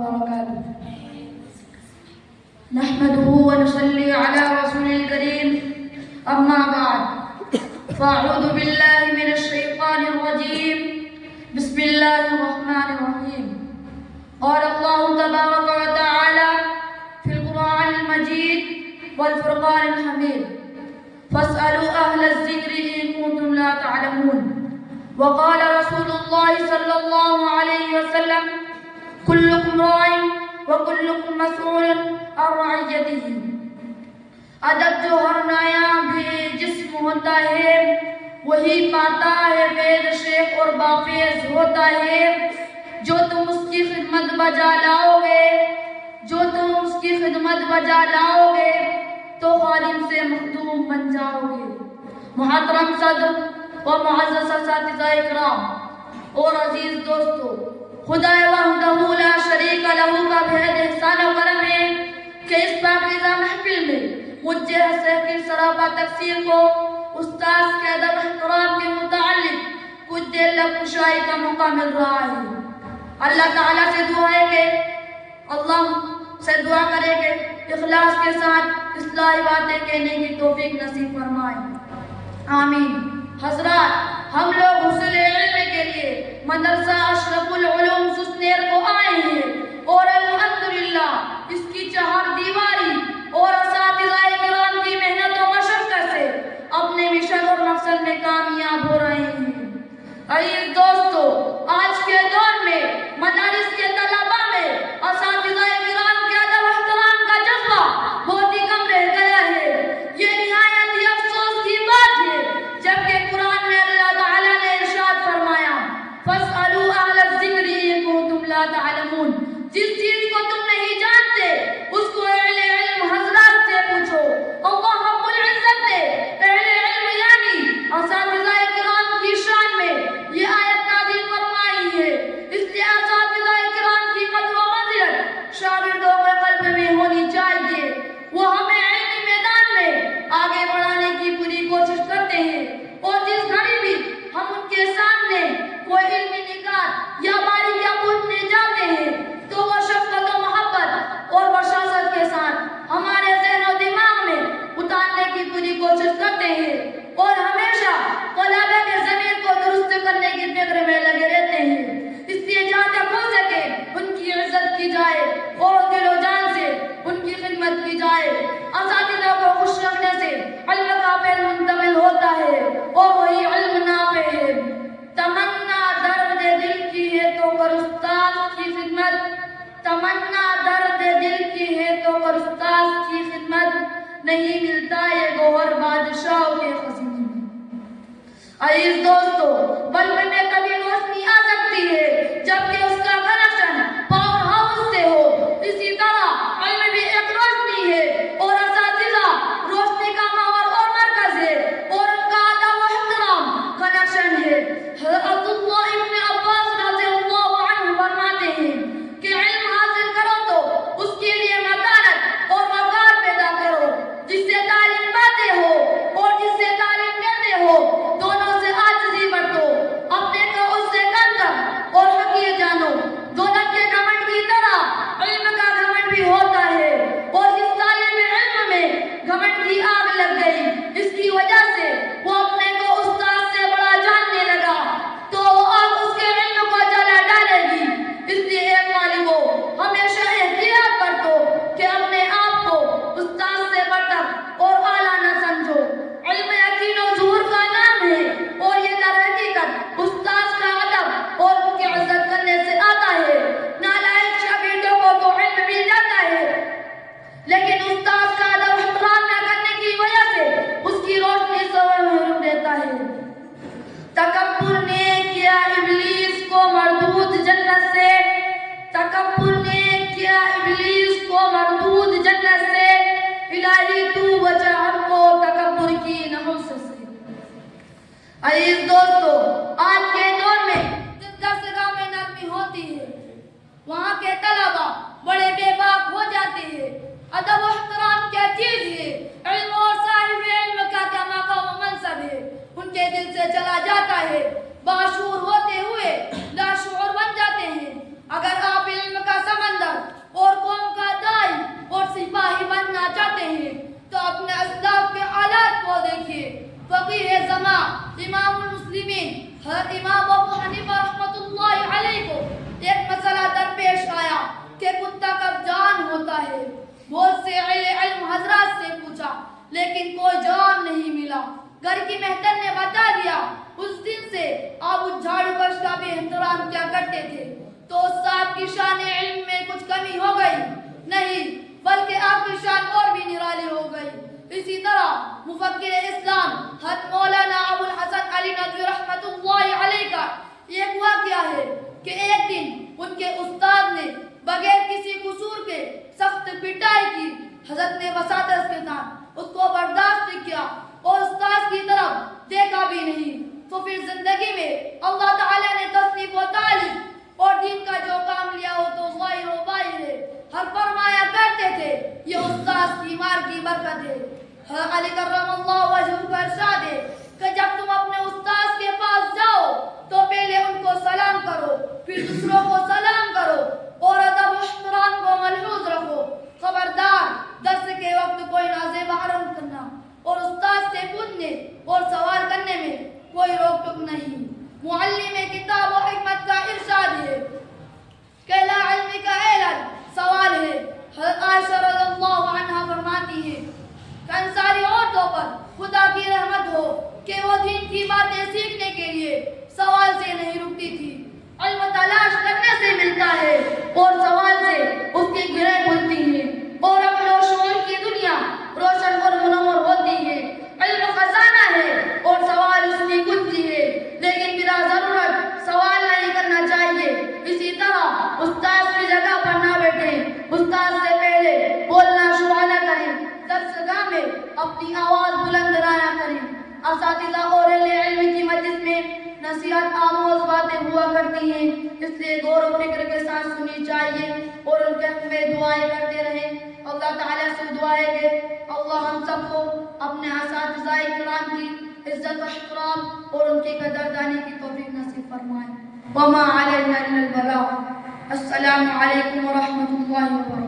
وبركاته. نحمده ونصلي على رسول الكريم أما بعد فأعوذ بالله من الشيطان الرجيم بسم الله الرحمن الرحيم. قال الله تبارك وتعالى في القرآن المجيد والفرقان الحميد فاسألوا أهل الذكر إن كنتم لا تعلمون. وقال رسول الله صلى الله عليه وسلم كلكم راع وكلكم مسؤول عن رعیته. ادب جو ہر نایا بھی جسم ہوتا ہے وہی پاتا ہے فیض شیخ اور بافیض ہوتا ہے. جو تم اس کی خدمت بجا لاؤ گے تو خادم سے مخدوم بن جاؤ گے. محترم صدر و معزز اساتذہ اکرام اور عزیز دوستو، خدا وحدہ لا شریک لہ کا بہت احسان و کرم ہے کہ اس پاکیزہ محفل میں مجھے حسین کی سراپا تقسیم کو استاذ کے ادب احترام کے متعلق کچھ دیر لب کشائی کا موقع مل رہا ہے. اللہ تعالیٰ سے دعا کرے کہ اخلاص کے ساتھ اصلاحی باتیں کہنے کی توفیق نصیب فرمائے. آمین. حضرات، ہم لوگ حصول علم کے لیے مدرسہ اشرف العلوم سسنیر کو آئے ہیں اور الحمدللہ اس کی چہار دیواری اور اساتذہ کرام کی محنت و مشقت سے اپنے مشن اور مقصد میں کامیاب ہو رہے ہیں. عزیز دوستو، آج کے دور میں مدارس کے طلبہ میں اساتذہ کرام کے ادب احترام کا جذبہ بہت ہی کم رہ گیا ہے. یہ نہایت ہی افسوس کی بات ہے، جبکہ قرآن میں اللہ تعالیٰ نے ارشاد فرمایا فَاسْأَلُوا أَهْلَ الذِّكْرِ إِن كُنتُمْ لَا تَعْلَمُونَ. جس چیز کو تم نہیں جانتے اس کو اہل علم حضرات سے پوچھو. اللہ رب العزت نے اہل علم یعنی اساتذہ کرام کی شان میں یہ آیت نازل فرمائی ہے. اس لیے اساتذہ کرام کی قدر و منزلت شاگردوں کے قلب میں ہونی چاہیے. وہ ہمیں علمی میدان میں آگے بڑھانے کی پوری کوشش کرتے ہیں اور جس گھڑی بھی ہم ان کے سامنے کوئی علمی نکات یا باریکیاں پوچھنے جاتے ہیں تو وہ شفقت و محبت اور بشاشت کے ساتھ ہمارے ذہن و دماغ میں اتارنے کی پوری کوشش کرتے ہیں اور ہمیشہ طلباء کے ضمیر کو درست کرنے کی فکر میں لگے رہتے ہیں. اس لیے جہاں تک ہو سکے ان کی عزت کی جائے اور دل و جان سے ان کی خدمت کی جائے. اساتذہ کو خوش رکھنے سے علم کا فیض منتقل ہوتا ہے اور وہی علم نافع ہے. تمنا درد دل کی ہے تو کر استاذ کی خدمت. تمنا درد دل کی ہے تو کر استاذ کی خدمت. نہیں ملتا یہ گوہر بادشاہوں کے خزینے میں. عزیز دوستو، بلب میں کبھی روشنی آ سکتی ہے جبکہ اس کا کنیکشن پاور ہاؤس سے ہو. اسی طرح علم بھی ایک روشنی ہے اور اساتذہ روشنی کا محور اور مرکز ہے اور ان کا ادب و احترام کنیکشن ہے. حضرت عبداللہ ابن عباس رضی اللہ عنہ فرماتے ہیں کہ علم حاصل کرو تو اس کے لیے مکانت اور وقار پیدا کرو. جس سے تعلیم پاتے ہو اور جس سے تعلیم دیتے ہو دونوں سے عاجزی برتو. اپنے کو اس سے کم کر اور حقیر جانو. دولت کے گھمنڈ کی طرح علم کا گھمنڈ بھی ہوتا ہے اور جس طالب علم میں گھمنڈ کی آگ لگ گئی اس کی وجہ سے وہ اپنے کو استاد سے بڑا جاننے لگا تو وہ آگ اس کے علم کو جلا ڈالے گی. اس لیے ایک طالبو ہمیشہ احتیاط برتو کہ اپنے آپ کو استاد سے بڑھ کر اور اعلیٰ نہ سمجھو. علم یقین و ظہور کا نام ہے اور یہ در حقیقت استاد کا ادب اور ان کی عزت کرنے سے آتا ہے. نالائق شاگردوں کو تو علم مل جاتا ہے لیکن استاد کا ادب احترام نہ کرنے کی وجہ سے اس کی روشنی سے محروم رہتا ہے. تکبر نے کیا ابلیس کو مردود جنت سے. تکبر نے کیا ابلیس کو مردود جنت سے. الہی تو بچا ہم کو تکبر کی نحوست سے. عزیز دوستو، آج کے دور میں جس درسگاہ میں نرمی ہوتی ہے وہاں کے طلبہ بڑے بے باک ہو جاتے ہیں. ادب و احترام کیا چیز ہے، علم اور صاحب علم کا کیا مقام و منصب ہے، ان کے دل سے چلا جاتا ہے. باشعور ہوتے ہوئے لاشعور بن جاتے ہیں. اگر آپ علم کا سمندر بہت سے اہل علم حضرات سے پوچھا لیکن کوئی جواب نہیں ملا۔ گھر کی مہتر نے بتا دیا اس دن سے آپ اس جھاڑو کش کا بھی احترام کیا کرتے تھے۔ تو استاد کی شان علم میں کچھ کمی ہو گئی؟ نہیں، بلکہ آپ کی شان اور بھی نرالی ہو گئی۔ اسی طرح مفکر اسلام حضرت مولانا ابو الحسن علی ندوی رحمۃ اللہ علیہ کا ایک واقعہ ہے کہ ایک دن ان کے استاد نے بغیر کسی قصور کے سخت پٹائی کی۔ حضرت نے وساطت کے ساتھ اس کو برداشت کیا اور استاد کی طرف دیکھا بھی نہیں۔ تو پھر زندگی میں اللہ تعالیٰ نے تصنیف و تعلیم اور دین کا جو کام لیا ہو تو ظاہر و باہر ہے، ہر فرمایا کرتے تھے یہ استاد کی مار کی برکت ہے۔ علی کرم اللہ وجہہ کا ارشاد ہے کہ جب تم اپنے استاد کے پاس جاؤ تو پہلے ان کو سلام کرو، پھر دوسروں کو سلام کرو اور ادب و احترام کو ملحوظ رکھو۔ خبردار، درس کے وقت کوئی نازیب حرم کرنا اور استاد سے پوچھنے اور سوال کرنے میں کوئی روک ٹوک نہیں۔ معلم کتاب و حکمت کا ارشاد ہے کہ لا علم کا علم سوال ہے۔ حضرت عائشہ رضی اللہ عنہا فرماتی ہے کہ انصاری عورتوں پر خدا کی رحمت ہو کہ وہ دین کی باتیں سیکھنے کے لیے سوال سے نہیں رکتی تھی۔ علم تلاش کرنے سے ملتا ہے اور سوال سے اس کی گرہیں کھلتی ہیں اور عقل و شعور کی دنیا روشن اور منور ہوتی ہے۔ علم خزانہ ہے اور سوال اس کی کنجی ہے، لیکن بلا ضرورت سوال نہیں کرنا چاہیے۔ اسی طرح استاد کی جگہ پر نہ بیٹھیں، استاد سے پہلے بولنا شروع نہ کریں، درسگاہ میں اپنی آواز بلند نہ کریں۔ اساتذہ اور اہل علم کی مجلس میں نصیحت آموز باتیں ہوا کرتی ہیں، اس لیے غور و فکر کے ساتھ سنی چاہیے اور ان کے حق میں دعائیں کرتے رہیں۔ اللہ تعالیٰ سے دعا ہے کہ اللہ ہم سب کو اپنے اساتذہ کرام کی عزت و احترام اور ان کی قدردانی کی توفیق نصیب فرمائے۔ وما علینا الا البلاغ۔ السلام علیکم ورحمۃ اللہ وبرکاتہ۔